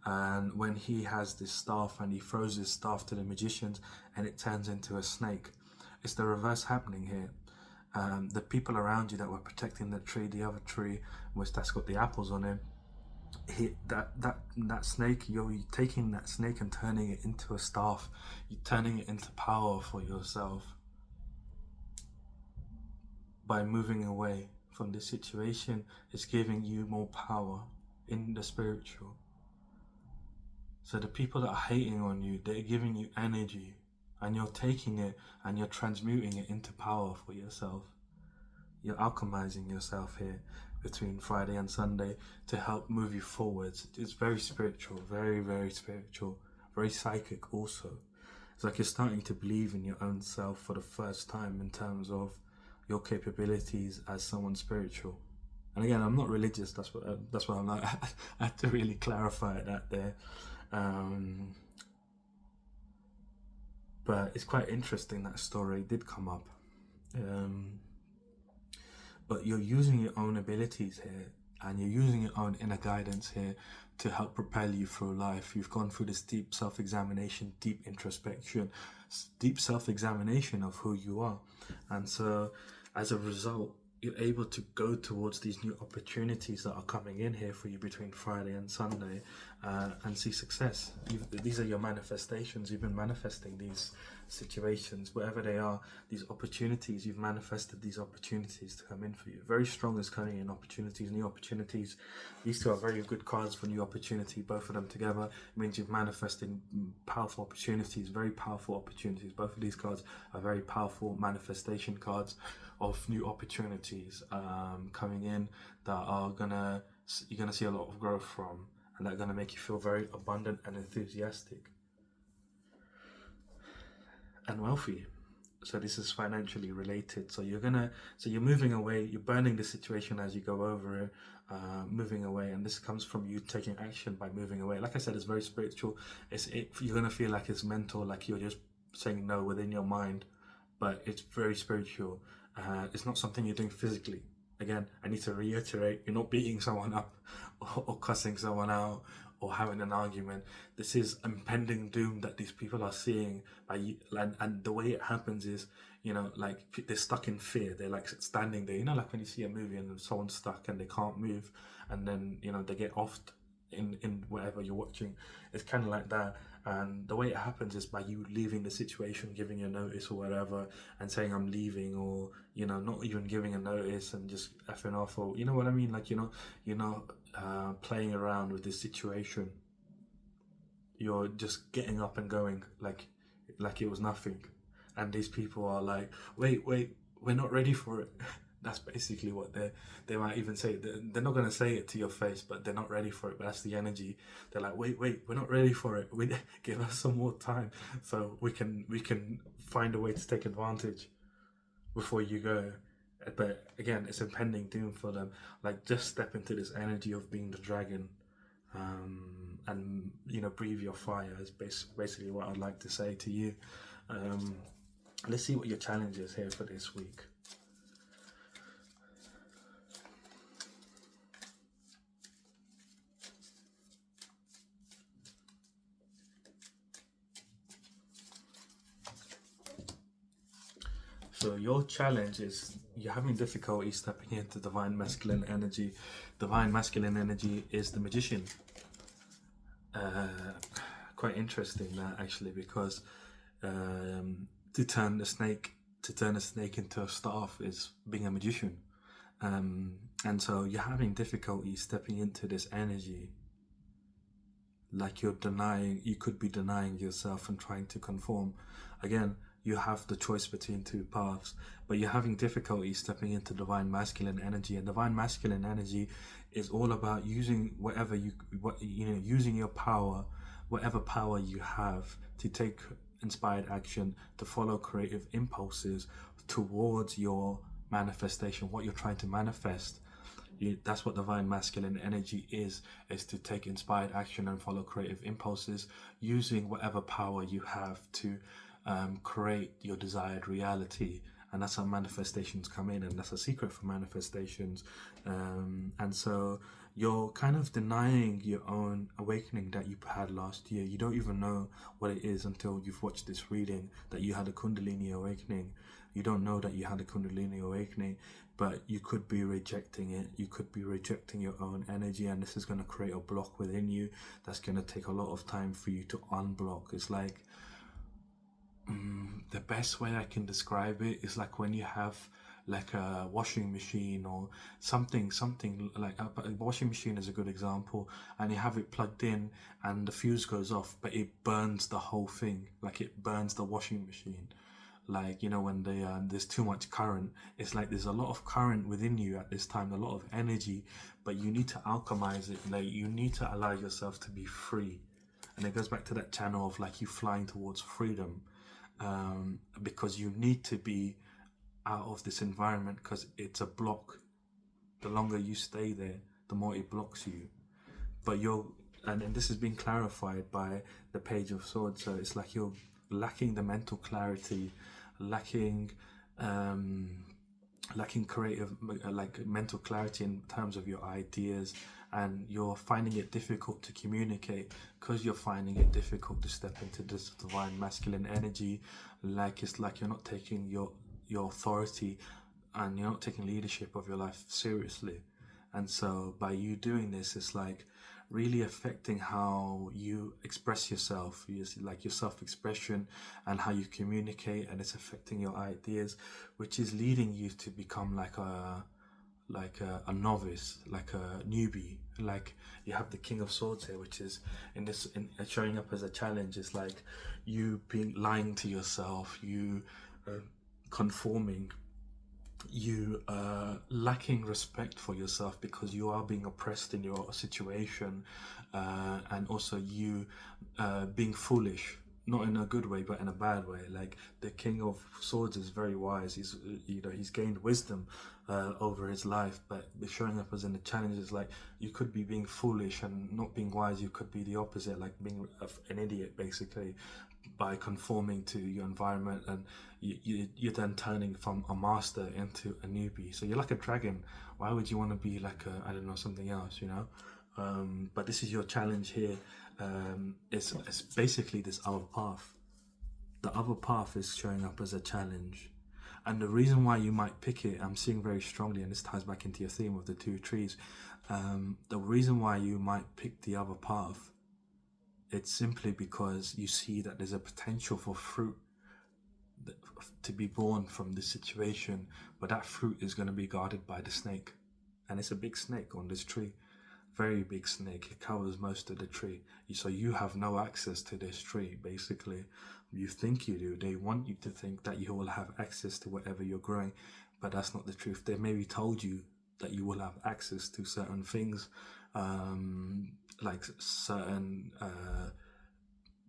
And when he has this staff and he throws his staff to the magicians and it turns into a snake, it's the reverse happening here. The people around you that were protecting the tree, the other tree, which that's got the apples on him, that snake, you're taking that snake and turning it into a staff. You're turning it into power for yourself by moving away from this situation. It's giving you more power in the spiritual. So the people that are hating on you, they're giving you energy, and you're taking it and you're transmuting it into power for yourself. You're alchemizing yourself here between Friday and Sunday to help move you forwards. It's very spiritual, very, very spiritual, very psychic also. It's like you're starting to believe in your own self for the first time in terms of your capabilities as someone spiritual. And again, I'm not religious, that's what I'm like. I had to really clarify that there. But it's quite interesting that story did come up. But you're using your own abilities here, and you're using your own inner guidance here to help propel you through life. You've gone through this deep self-examination, deep introspection, deep self-examination of who you are. And so as a result, you're able to go towards these new opportunities that are coming in here for you between Friday and Sunday, and see success. These are your manifestations. You've been manifesting these situations, wherever they are, these opportunities. You've manifested these opportunities to come in for you. Very strong is coming in opportunities, new opportunities. These two are very good cards for new opportunity. Both of them together means you've manifested powerful opportunities, very powerful opportunities. Both of these cards are very powerful manifestation cards of new opportunities coming in that you're gonna see a lot of growth from, and that are gonna make you feel very abundant and enthusiastic and wealthy. So this is financially related. So you're moving away. You're burning the situation as you go over it, moving away, and this comes from you taking action by moving away. Like I said, it's very spiritual. You're gonna feel like it's mental, like you're just saying no within your mind, but it's very spiritual. It's not something you're doing physically. Again, I need to reiterate, you're not beating someone up or cussing someone out or having an argument. This is impending doom that these people are seeing and the way it happens is, like they're stuck in fear. They're like standing there, like when you see a movie and someone's stuck and they can't move, and then they get offed in whatever you're watching. It's kind of like that. And the way it happens is by you leaving the situation, giving a notice or whatever, and saying I'm leaving, or not even giving a notice and just effing off, or you know what I mean, like you're not playing around with this situation. You're just getting up and going like it was nothing. And these people are like, wait, we're not ready for it. That's basically what they might even say. They're not going to say it to your face, but they're not ready for it. But that's the energy. They're like, wait, we're not ready for it. Give us some more time so we can find a way to take advantage before you go. But again, it's impending doom for them. Like, just step into this energy of being the dragon, and breathe your fire is basically what I'd like to say to you. Let's see what your challenge is here for this week. So your challenge is you're having difficulty stepping into divine masculine energy. Divine masculine energy is the magician. uh, Quite interesting that, actually, because to turn the snake into a staff is being a magician. And so you're having difficulty stepping into this energy, like you could be denying yourself and trying to conform. Again, you have the choice between two paths, but you're having difficulty stepping into divine masculine energy. And divine masculine energy is all about using using your power, whatever power you have, to take inspired action, to follow creative impulses towards your manifestation, what you're trying to manifest. That's what divine masculine energy is to take inspired action and follow creative impulses, using whatever power you have to create your desired reality. And that's how manifestations come in, and that's a secret for manifestations. And so you're kind of denying your own awakening that you had last year. You don't even know what it is until you've watched this reading, that you had a Kundalini awakening. You don't know that you had a Kundalini awakening, but you could be rejecting it. You could be rejecting your own energy, and this is going to create a block within you that's going to take a lot of time for you to unblock. It's like, the best way I can describe it is like when you have like a washing machine or something like a washing machine is a good example, and you have it plugged in and the fuse goes off, but it burns the whole thing. Like, it burns the washing machine. Like, when there's too much current, it's like there's a lot of current within you at this time, a lot of energy, but you need to alchemize it. Like, you need to allow yourself to be free. And it goes back to that channel of like you flying towards freedom, because you need to be out of this environment, because it's a block. The longer you stay there, the more it blocks you. But and this has been clarified by the Page of Swords. So it's like you're lacking the mental clarity, lacking creative, like mental clarity in terms of your ideas, and you're finding it difficult to communicate because you're finding it difficult to step into this divine masculine energy. Like, it's like you're not taking your authority, and you're not taking leadership of your life seriously. And so by you doing this, it's like really affecting how you express yourself, like your self-expression and how you communicate, and it's affecting your ideas, which is leading you to become like a novice, like a newbie. Like, you have the King of Swords here, which is in showing up as a challenge. It's like you lying to yourself, you conforming, you lacking respect for yourself because you are being oppressed in your situation, and also you being foolish, not in a good way but in a bad way. Like, the King of Swords is very wise. He's gained wisdom over his life, but showing up as in the challenges, like, you could be being foolish and not being wise. You could be the opposite, like being an idiot, basically, by conforming to your environment, and you're then turning from a master into a newbie. So you're like a dragon. Why would you want to be like something else, but this is your challenge here. It's basically this other path. The other path is showing up as a challenge. And the reason why you might pick it, I'm seeing very strongly, and this ties back into your theme of the two trees. The reason why you might pick the other path, it's simply because you see that there's a potential for fruit to be born from this situation, but that fruit is going to be guarded by the snake. And it's a big snake on this tree, very big snake. It covers most of the tree, so you have no access to this tree. Basically, you think you do. They want you to think that you will have access to whatever you're growing, but that's not the truth. They maybe told you that you will have access to certain things, like certain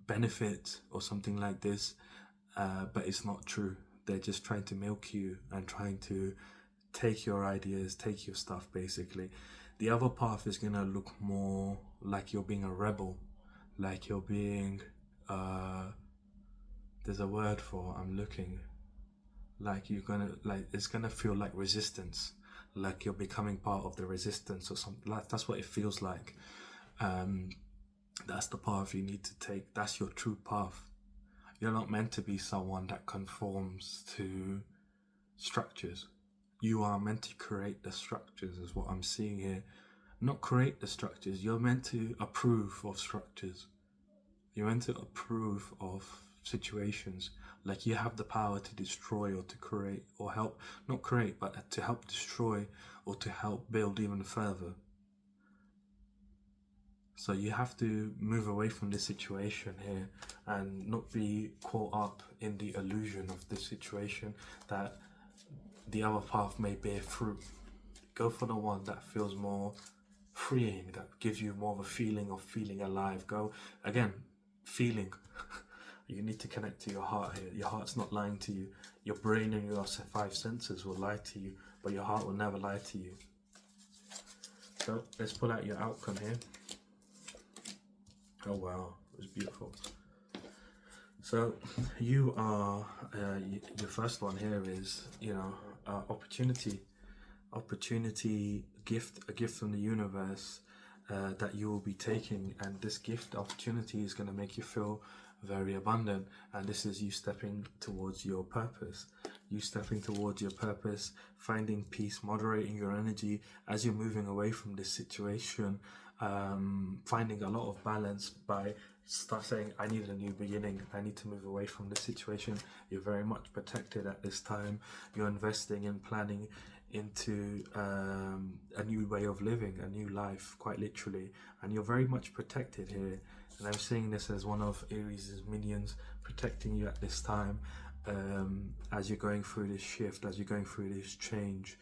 benefits or something like this, but it's not true. They're just trying to milk you and trying to take your ideas, take your stuff, basically. The other path is going to look more like you're being a rebel, like you're being, there's a word for, I'm looking, like it's going to feel like resistance, like you're becoming part of the resistance or something. Like, that's what it feels like. That's the path you need to take. That's your true path. You're not meant to be someone that conforms to structures. you are meant to create the structures, is what I'm seeing here. Not create the structures, you're meant to approve of structures. You're meant to approve of situations. Like you have the power to destroy or to create or help, not create, but to help destroy or to help build even further. So you have to move away from this situation here and not be caught up in the illusion of this situation that the other path may bear fruit. Go for the one that feels more freeing, that gives you more of a feeling of feeling alive. Go again, feeling. You need to connect to your heart here. Your heart's not lying to you. Your brain and your five senses will lie to you, but your heart will never lie to you. So let's pull out your outcome here. Oh wow, it was beautiful. So you are, your first one here is, opportunity, gift, a gift from the universe that you will be taking, and this gift opportunity is going to make you feel very abundant, and this is you stepping towards your purpose. You stepping towards your purpose, finding peace, moderating your energy as you're moving away from this situation, finding a lot of balance by start saying, I need a new beginning, I need to move away from this situation. You're very much protected at this time. You're investing and planning into a new way of living, a new life, quite literally, and you're very much protected here. And I'm seeing this as one of Aries' minions protecting you at this time, as you're going through this shift, as you're going through this change.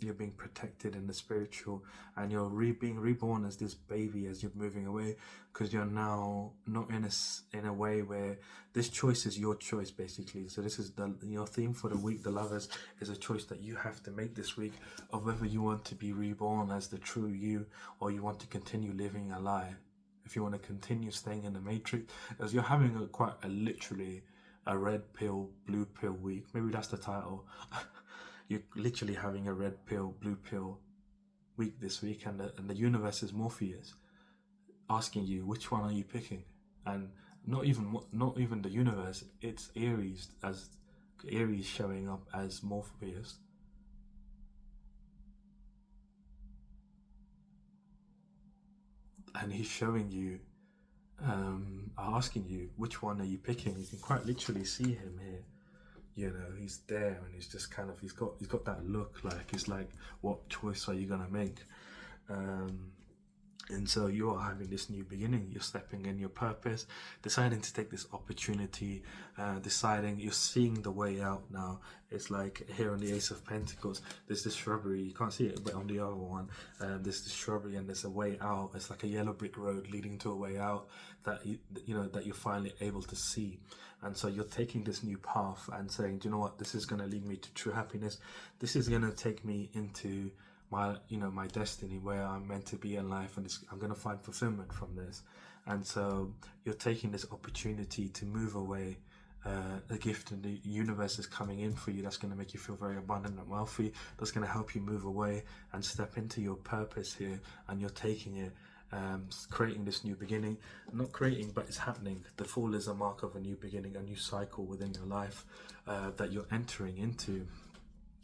You're being protected in the spiritual, and you're being reborn as this baby as you're moving away, because you're now not in a way where this choice is your choice, basically. So this is your theme for the week. The Lovers is a choice that you have to make this week of whether you want to be reborn as the true you, or you want to continue living a lie. If you want to continue staying in the matrix, as you're having literally a red pill, blue pill week. Maybe that's the title. You're literally having a red pill, blue pill week this week, and the universe is Morpheus asking you, which one are you picking? And not even the universe, it's Aries, as Aries showing up as Morpheus. And he's showing you, asking you, which one are you picking? You can quite literally see him here. He's there, and he's just kind of, he's got that look, like he's like, what choice are you gonna make? And so you are having this new beginning. You're stepping in your purpose, deciding to take this opportunity, deciding you're seeing the way out now. It's like here on the Ace of Pentacles, there's this shrubbery. You can't see it, but on the other one, there's this shrubbery, and there's a way out. It's like a yellow brick road leading to a way out that that you're finally able to see. And so you're taking this new path and saying, do you know what? This is going to lead me to true happiness. This is going to take me into my destiny, where I'm meant to be in life, and I'm going to find fulfillment from this. And so you're taking this opportunity to move away. A gift in the universe is coming in for you that's going to make you feel very abundant and wealthy. That's going to help you move away and step into your purpose here, and you're taking it, creating this new beginning. Not creating, but it's happening. The Fool is a mark of a new beginning, a new cycle within your life that you're entering into.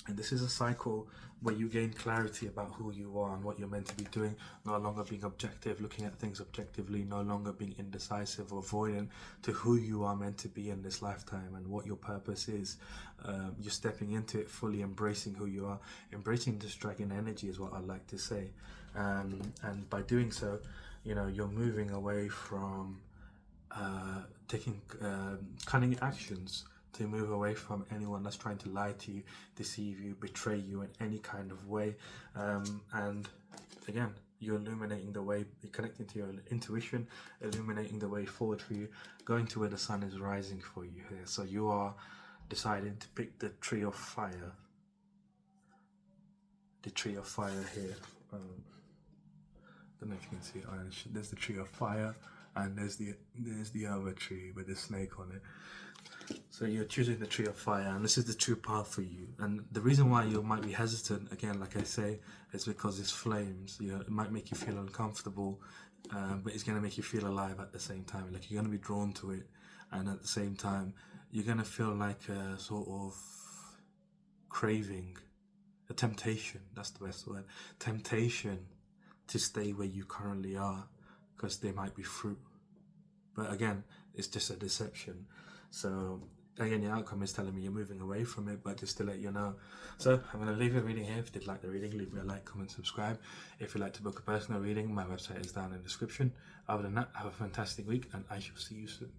And this is a cycle where you gain clarity about who you are and what you're meant to be doing, no longer being objective, looking at things objectively, no longer being indecisive or avoidant to who you are meant to be in this lifetime and what your purpose is. You're stepping into it fully, embracing who you are, embracing this dragon energy is what I'd like to say. And by doing so, you're moving away from taking cunning actions, to move away from anyone that's trying to lie to you, deceive you, betray you in any kind of way. And again, you're illuminating the way, connecting to your intuition, illuminating the way forward for you, going to where the sun is rising for you here. So you are deciding to pick the tree of fire. The tree of fire here. Don't know if you can see it. There's the tree of fire, and there's the other tree with the snake on it. So you're choosing the tree of fire, and this is the true path for you. And the reason why you might be hesitant, again, like I say, is because it's flames. It might make you feel uncomfortable, but it's going to make you feel alive at the same time. Like you're going to be drawn to it, and at the same time, you're going to feel like a sort of craving a temptation, that's the best word, temptation to stay where you currently are, because there might be fruit. But again, it's just a deception. So again, the outcome is telling me you're moving away from it, but just to let you know. So I'm going to leave a reading here. If you did like the reading, leave me a like, comment, subscribe. If you'd like to book a personal reading, my website is down in the description. Other than that, have a fantastic week, and I shall see you soon.